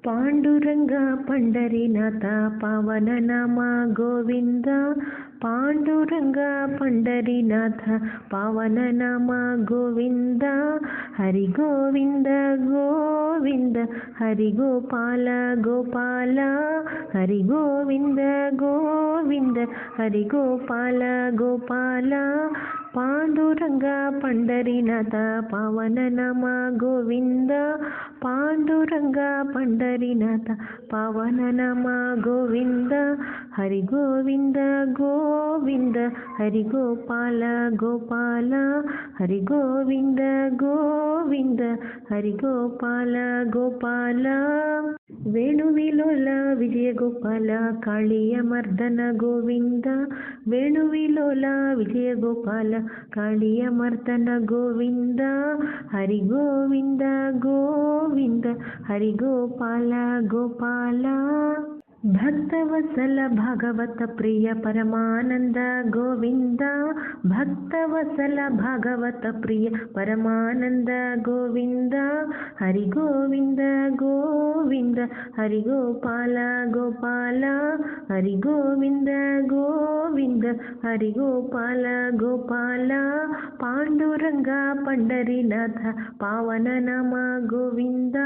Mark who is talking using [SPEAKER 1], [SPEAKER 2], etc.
[SPEAKER 1] पांडुरंग पंढरीनाथ पावन नामा गोविंद पांडुरंग पंढरीनाथ पावन नामा गोविंद हरि गोविंद गोविंद हरि गोपाल गोपाल हरि गोविंद गोविंद हरि गोपाल गोपाल पांडुरंग पंढरीनाथ पावन नामा गोविंद पांडुरंग पंढरीनाथ पावन नामा गोविंद हरि गोविंद गोविंद हरि गोपाल गोपाल हरि गोविंद गोविंद हरि गोपाल गोपाल वेणुविलोल विजय गोपाल कालिय मर्दन गोविंद वेणुविलोल विजय गोपाल कालिय मर्दन गोविंद हरि गोविंद गोविंद हरि गोपाल गोपाल भक्तवत्सल भागवत प्रिय परमानंद गोविंद भक्तवत्सल भागवत प्रिय परमानंद गोविंद हरि गोविंद गोविंद हरि गोपाल गोपाल हरि गोविंद गोविंद हरि गोपाल गोपाल पांडुरंग पंढरीनाथ पावन नाम गोविंद